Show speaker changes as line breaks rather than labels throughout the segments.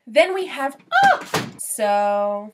Then we have, so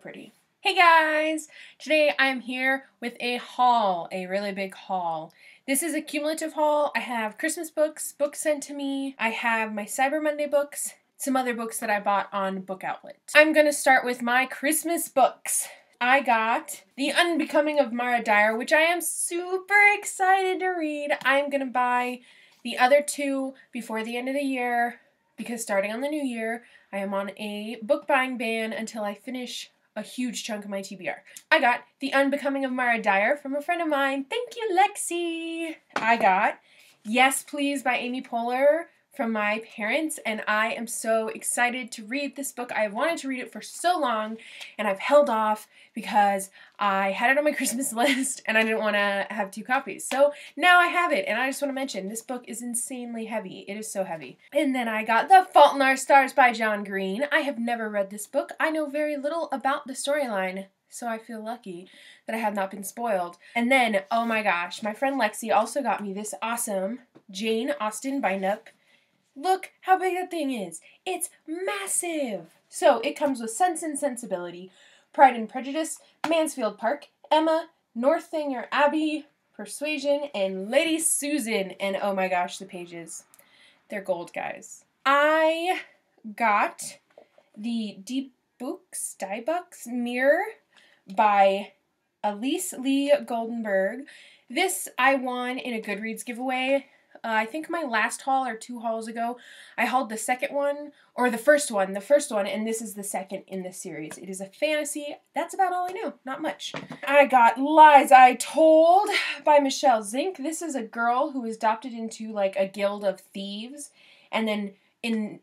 pretty. Hey guys! Today I'm here with a haul, a really big haul. This is a cumulative haul. I have Christmas books sent to me. I have my Cyber Monday books, some other books that I bought on Book Outlet. I'm gonna start with my Christmas books. I got The Unbecoming of Mara Dyer, which I am super excited to read. I'm gonna buy the other two before the end of the year because starting on the new year, I am on a book buying ban until I finish a huge chunk of my TBR. I got The Unbecoming of Mara Dyer from a friend of mine. Thank you, Lexi. I got Yes Please by Amy Poehler from my parents, and I am so excited to read this book. I have wanted to read it for so long, and I've held off because I had it on my Christmas list, and I didn't want to have 2 copies. So now I have it, and I just want to mention, this book is insanely heavy. It is so heavy. And then I got The Fault in Our Stars by John Green. I have never read this book. I know very little about the storyline, so I feel lucky that I have not been spoiled. And then, oh my gosh, my friend Lexi also got me this awesome Jane Austen bind-up. Look how big that thing is. It's massive. So it comes with Sense and Sensibility, Pride and Prejudice, Mansfield Park, Emma, Northanger Abbey, Persuasion, and Lady Susan. And oh my gosh, the pages. They're gold, guys. I got the Die-Buchs Mirror by Elise Lee Goldenberg. This I won in a Goodreads giveaway. I think my last haul or 2 hauls ago, I hauled the second one, or the first one, and this is the second in this series. It is a fantasy. That's about all I know. Not much. I got Lies I Told by Michelle Zink. This is a girl who is adopted into like a guild of thieves, and then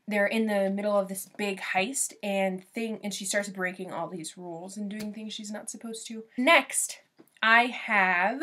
they're in the middle of this big heist and she starts breaking all these rules and doing things she's not supposed to. Next, I have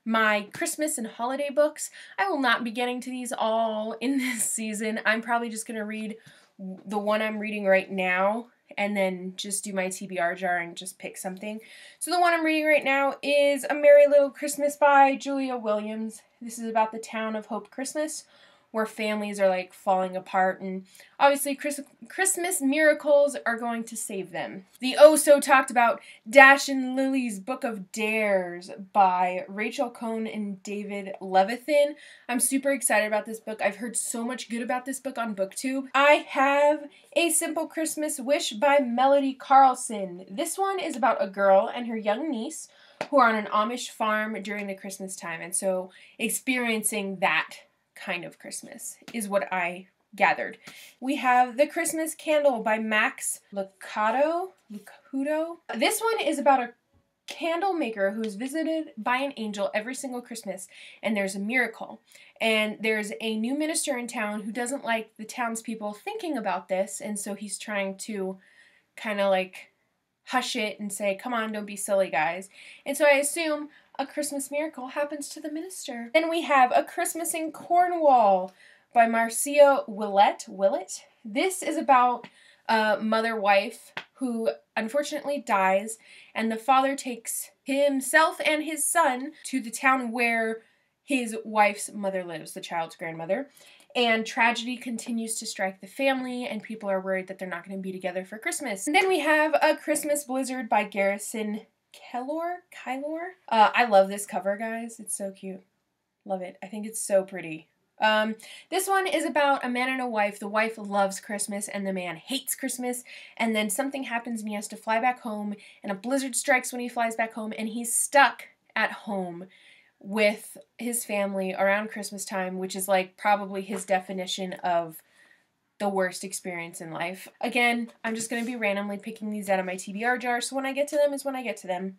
my Christmas and holiday books. I will not be getting to these all in this season. I'm probably just going to read the one I'm reading right now and then just do my TBR jar and just pick something. So the one I'm reading right now is A Merry Little Christmas by Julia Williams. This is about the town of Hope Christmas, where families are like falling apart, and obviously Christmas miracles are going to save them. The oh-so-talked about Dash and Lily's Book of Dares by Rachel Cohn and David Levithan. I'm super excited about this book. I've heard so much good about this book on BookTube. I have A Simple Christmas Wish by Melody Carlson. This one is about a girl and her young niece who are on an Amish farm during the Christmas time, and so experiencing that kind of Christmas is what I gathered. We have The Christmas Candle by Max Lucado. This one is about a candle maker who is visited by an angel every single Christmas, and there's a miracle. And there's a new minister in town who doesn't like the townspeople thinking about this, and so he's trying to kind of like hush it and say, come on, don't be silly, guys. And so I assume a Christmas miracle happens to the minister. Then we have A Christmas in Cornwall by Marcia Willett. This is about a mother-wife who unfortunately dies, and the father takes himself and his son to the town where his wife's mother lives, the child's grandmother. And tragedy continues to strike the family, and people are worried that they're not going to be together for Christmas. And then we have A Christmas Blizzard by Garrison Keillor. I love this cover, guys. It's so cute. Love it. I think it's so pretty. This one is about a man and a wife. The wife loves Christmas and the man hates Christmas, and then something happens and he has to fly back home, and a blizzard strikes when he flies back home, and he's stuck at home with his family around Christmas time, which is like probably his definition of the worst experience in life. Again, I'm just going to be randomly picking these out of my TBR jar, so when I get to them is when I get to them.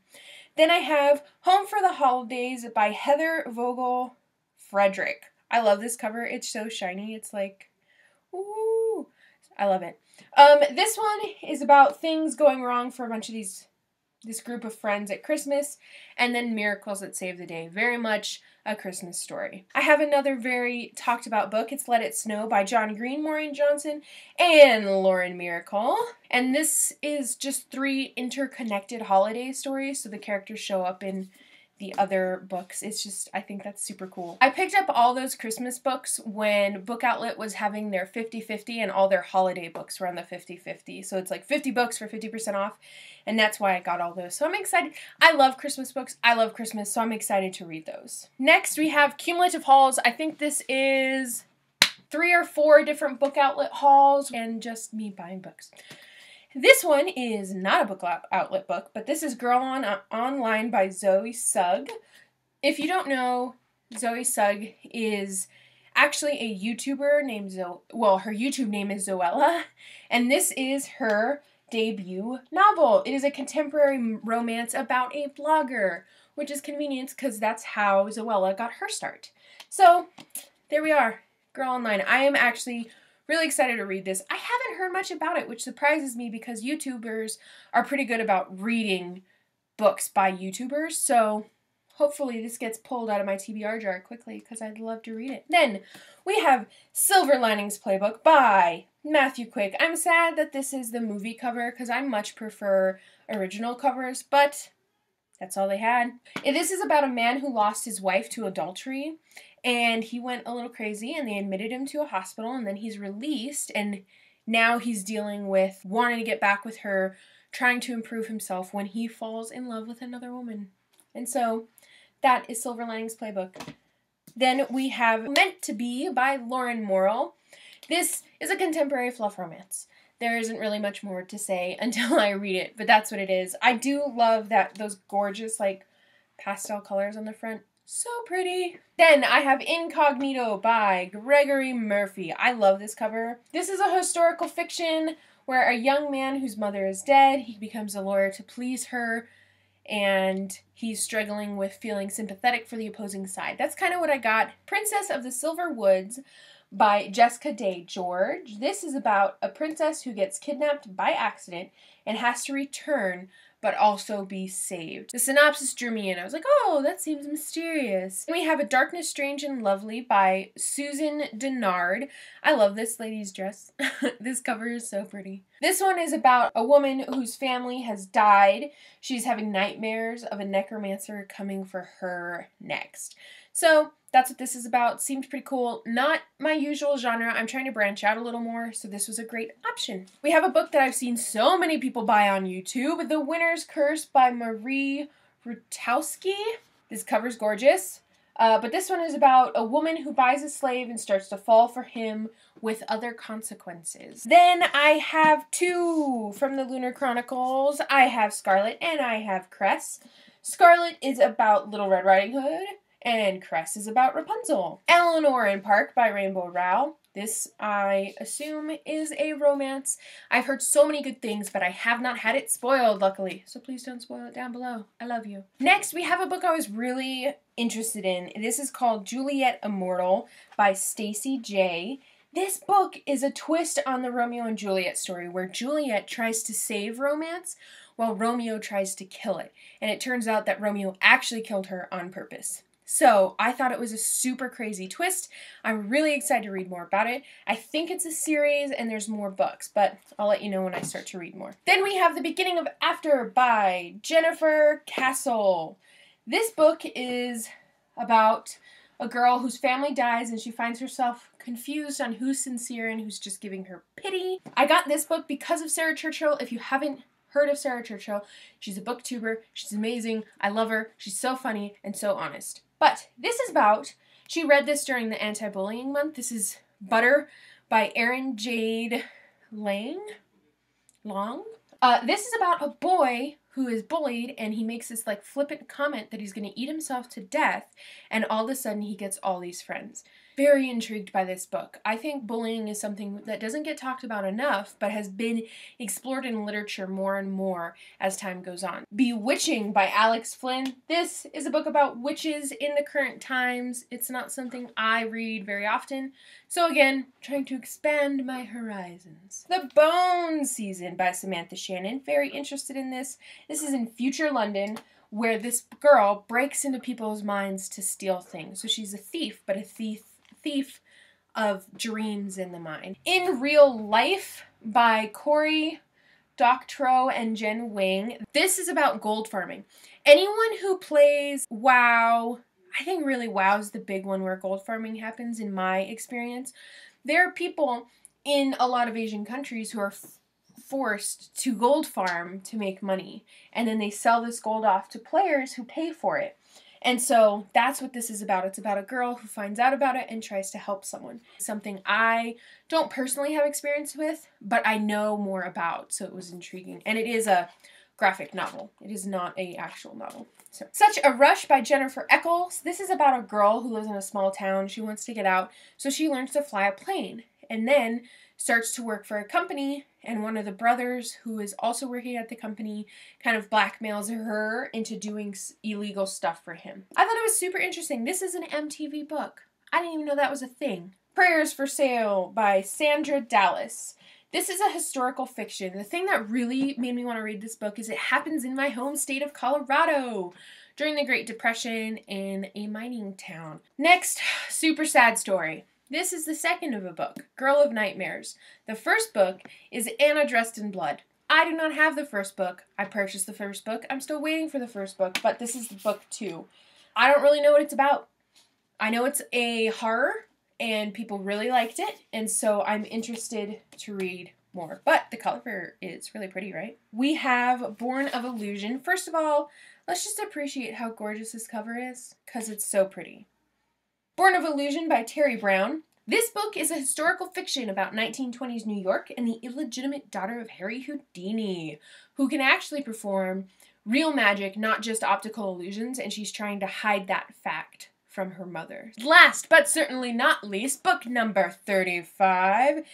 Then I have Home for the Holidays by Heather Vogel Frederick. I love this cover. It's so shiny. It's like, ooh, I love it. This one is about things going wrong for a bunch of this group of friends at Christmas, and then miracles that save the day. Very much a Christmas story. I have another very talked about book. It's Let It Snow by John Green, Maureen Johnson, and Lauren Miracle. And this is just 3 interconnected holiday stories, so the characters show up in the other books. It's just, I think that's super cool. I picked up all those Christmas books when Book Outlet was having their 50/50 and all their holiday books were on the 50/50. So it's like 50 books for 50% off, and that's why I got all those. So I'm excited. I love Christmas books. I love Christmas, so I'm excited to read those. Next, we have cumulative hauls. I think this is 3 or 4 different Book Outlet hauls and just me buying books. This one is not a Book Outlet book, but this is Girl Online by Zoe Sugg. If you don't know, Zoe Sugg is actually a YouTuber named her YouTube name is Zoella, and this is her debut novel. It is a contemporary romance about a blogger, which is convenient because that's how Zoella got her start. So, there we are, Girl Online. I am actually really excited to read this. I haven't heard much about it, which surprises me because YouTubers are pretty good about reading books by YouTubers, so hopefully this gets pulled out of my TBR jar quickly because I'd love to read it. Then we have Silver Linings Playbook by Matthew Quick. I'm sad that this is the movie cover because I much prefer original covers, but that's all they had. This is about a man who lost his wife to adultery, and he went a little crazy, and they admitted him to a hospital, and then he's released, and now he's dealing with wanting to get back with her, trying to improve himself when he falls in love with another woman. And so, that is Silver Linings Playbook. Then we have Meant to Be by Lauren Morrill. This is a contemporary fluff romance. There isn't really much more to say until I read it, but that's what it is. I do love those gorgeous, like, pastel colors on the front. So pretty. Then I have Incognito by Gregory Murphy. I love this cover. This is a historical fiction where a young man whose mother is dead, he becomes a lawyer to please her, and he's struggling with feeling sympathetic for the opposing side. That's kind of what I got. Princess of the Silver Woods by Jessica Day George. This is about a princess who gets kidnapped by accident and has to return but also be saved. The synopsis drew me in. I was like, oh, that seems mysterious. Then we have A Darkness Strange and Lovely by Susan Dennard. I love this lady's dress. This cover is so pretty. This one is about a woman whose family has died. She's having nightmares of a necromancer coming for her next. So that's what this is about. Seemed pretty cool. Not my usual genre. I'm trying to branch out a little more, so this was a great option. We have a book that I've seen so many people buy on YouTube, The Winner's Curse by Marie Rutowski. This cover's gorgeous. But this one is about a woman who buys a slave and starts to fall for him with other consequences. Then I have 2 from the Lunar Chronicles. I have Scarlet and I have Cress. Scarlet is about Little Red Riding Hood, and Cress is about Rapunzel. Eleanor and Park by Rainbow Rowell. This, I assume, is a romance. I've heard so many good things, but I have not had it spoiled, luckily. So please don't spoil it down below. I love you. Next, we have a book I was really interested in. This is called Juliet Immortal by Stacy J. This book is a twist on the Romeo and Juliet story where Juliet tries to save romance while Romeo tries to kill it. And it turns out that Romeo actually killed her on purpose. So I thought it was a super crazy twist. I'm really excited to read more about it. I think it's a series and there's more books, but I'll let you know when I start to read more. Then we have The Beginning of After by Jennifer Castle. This book is about a girl whose family dies and she finds herself confused on who's sincere and who's just giving her pity. I got this book because of Sarah Churchill. If you haven't heard of Sarah Churchill, she's a booktuber. She's amazing. I love her. She's so funny and so honest. But this is about, she read this during the anti-bullying month. This is Butter by Erin Jade Long. This is about a boy who is bullied and he makes this like flippant comment that he's going to eat himself to death, and all of a sudden he gets all these friends. Very intrigued by this book. I think bullying is something that doesn't get talked about enough, but has been explored in literature more and more as time goes on. Bewitching by Alex Flynn. This is a book about witches in the current times. It's not something I read very often, so again, trying to expand my horizons. The Bone Season by Samantha Shannon. Very interested in this. This is in future London, where this girl breaks into people's minds to steal things. So she's a thief, but a thief of dreams in the mind. In Real Life by Corey Doctorow and Jen Wing. This is about gold farming. Anyone who plays WoW, I think really WoW is the big one where gold farming happens in my experience. There are people in a lot of Asian countries who are forced to gold farm to make money, and then they sell this gold off to players who pay for it. And so that's what this is about. It's about a girl who finds out about it and tries to help someone. Something I don't personally have experience with, but I know more about, so it was intriguing. And it is a graphic novel. It is not an actual novel. So, Such a Rush by Jennifer Eccles. This is about a girl who lives in a small town. She wants to get out, so she learns to fly a plane. And then starts to work for a company, and one of the brothers who is also working at the company kind of blackmails her into doing illegal stuff for him. I thought it was super interesting. This is an MTV book. I didn't even know that was a thing. Prayers for Sale by Sandra Dallas. This is a historical fiction. The thing that really made me want to read this book is it happens in my home state of Colorado during the Great Depression in a mining town. Next, super sad story. This is the second of a book, Girl of Nightmares. The first book is Anna Dressed in Blood. I do not have the first book. I purchased the first book. I'm still waiting for the first book, but this is the book 2. I don't really know what it's about. I know it's a horror, and people really liked it, and so I'm interested to read more. But the cover is really pretty, right? We have Born of Illusion. First of all, let's just appreciate how gorgeous this cover is, because it's so pretty. Born of Illusion by Terry Brown. This book is a historical fiction about 1920s New York and the illegitimate daughter of Harry Houdini, who can actually perform real magic, not just optical illusions, and she's trying to hide that fact from her mother. Last but certainly not least, book number 35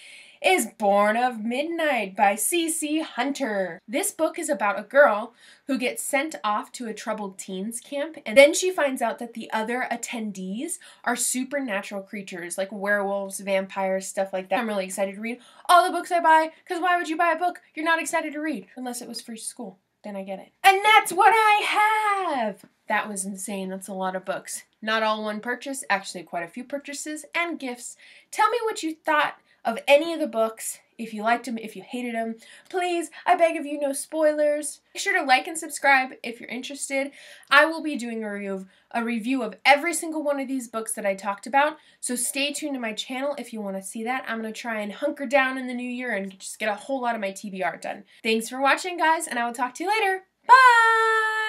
is Born of Midnight by C.C. Hunter. This book is about a girl who gets sent off to a troubled teens camp, and then she finds out that the other attendees are supernatural creatures like werewolves, vampires, stuff like that. I'm really excited to read all the books I buy, because why would you buy a book you're not excited to read? Unless it was for school. Then I get it. And that's what I have! That was insane. That's a lot of books. Not all one purchase, actually quite a few purchases and gifts. Tell me what you thought of any of the books, if you liked them, if you hated them. Please, I beg of you, no spoilers. Make sure to like and subscribe if you're interested. I will be doing a review of every single one of these books that I talked about, so stay tuned to my channel if you want to see that. I'm going to try and hunker down in the new year and just get a whole lot of my TBR done. Thanks for watching, guys, and I will talk to you later. Bye!